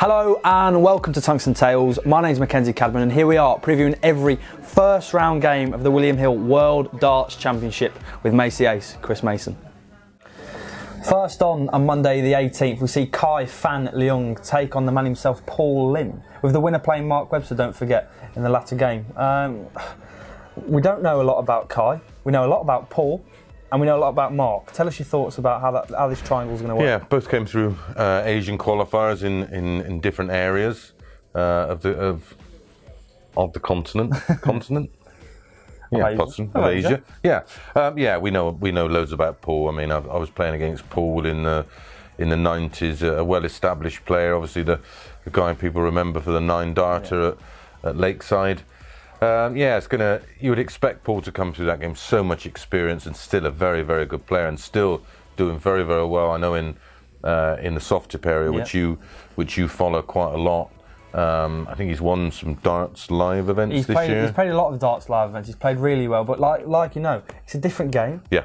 Hello and welcome to Tungsten Tales. My name's Mackenzie Cadman and here we are previewing every first round game of the William Hill World Darts Championship with Macy Ace, Chris Mason. First on Monday the 18th, we see Kai Fan Leung take on the man himself, Paul Lim, with the winner playing Mark Webster, don't forget, in the latter game. We don't know a lot about Kai, we know a lot about Paul, and we know a lot about Mark. Tell us your thoughts about how this triangle is going to work. Yeah, both came through Asian qualifiers in different areas of the continent. Yeah, of Asia. Yeah, we know loads about Paul. I mean, I was playing against Paul in the 90s, a well-established player. Obviously, the guy people remember for the 9-darter at Lakeside. Yeah, you would expect Paul to come through that game. So much experience and still a very, very good player and still doing very, very well. I know in the soft tip area, which you follow quite a lot. I think he's won some darts live events this year. He's played a lot of darts live events. He's played really well, but like you know, it's a different game. Yeah,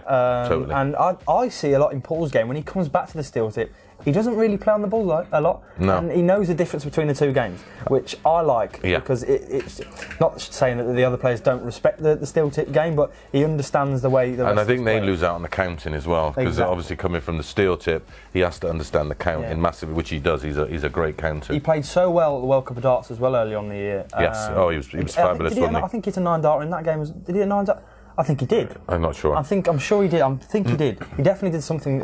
totally. And I see a lot in Paul's game when he comes back to the steel tip. He doesn't really play on the ball a lot, and he knows the difference between the two games, which I like because it's not saying that the other players don't respect the steel tip game, but he understands the way. And I think they lose out on the counting as well, because obviously coming from the steel tip, he has to understand the counting massively, which he does. He's a great counter. He played so well at the World Cup of Darts as well early on in the year. Yes, he was fabulous. I think it's a 9-darter in that game. Did he a 9-darter? I think he did. I'm not sure. I'm sure he did. I think he did. He definitely did something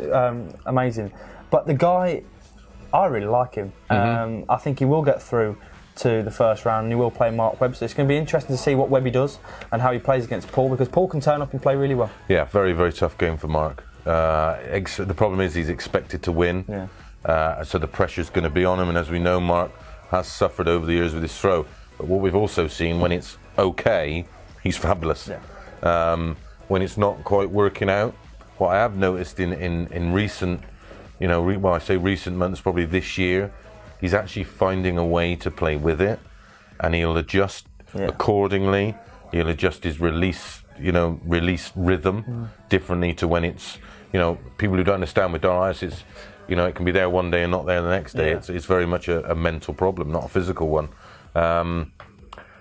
amazing. But the guy, I really like him. I think he will get through to the first round and he will play Mark Webster. It's going to be interesting to see what Webby does and how he plays against Paul, because Paul can turn up and play really well. Yeah, very, very tough game for Mark. The problem is he's expected to win, so the pressure's going to be on him, and as we know, Mark has suffered over the years with his throw. But what we've also seen, when it's okay, he's fabulous. When it's not quite working out, what I have noticed in recent, well, I say recent months, probably this year, he's actually finding a way to play with it, and he'll adjust accordingly. He'll adjust his release rhythm differently to when it's, people who don't understand with darts, it's, it can be there one day and not there the next day. It's very much a mental problem, not a physical one.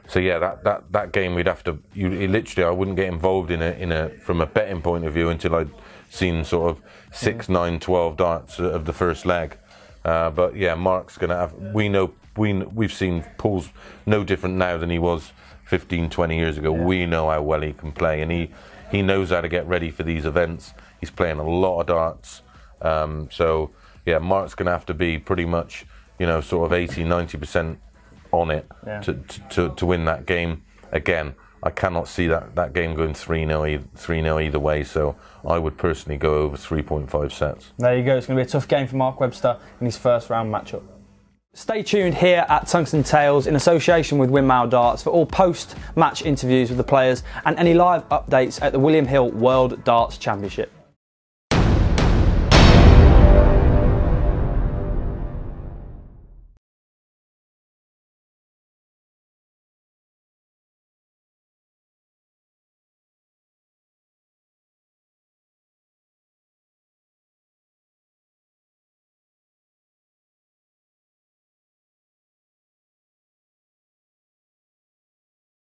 So yeah, that game we'd have to. Literally, I wouldn't get involved from a betting point of view until I'd seen sort of 6, 9, 12 darts of the first leg. But yeah, Mark's going to have. We've seen Paul's no different now than he was 15, 20 years ago. We know how well he can play, and he knows how to get ready for these events. He's playing a lot of darts. So yeah, Mark's going to have to be pretty much, sort of 80, 90% on it to win that game. Again, I cannot see that game going 3-0 either way, so I would personally go over 3.5 sets. There you go, it's going to be a tough game for Mark Webster in his first round matchup. Stay tuned here at Tungsten Tales in association with Windmill Darts for all post-match interviews with the players and any live updates at the William Hill World Darts Championship.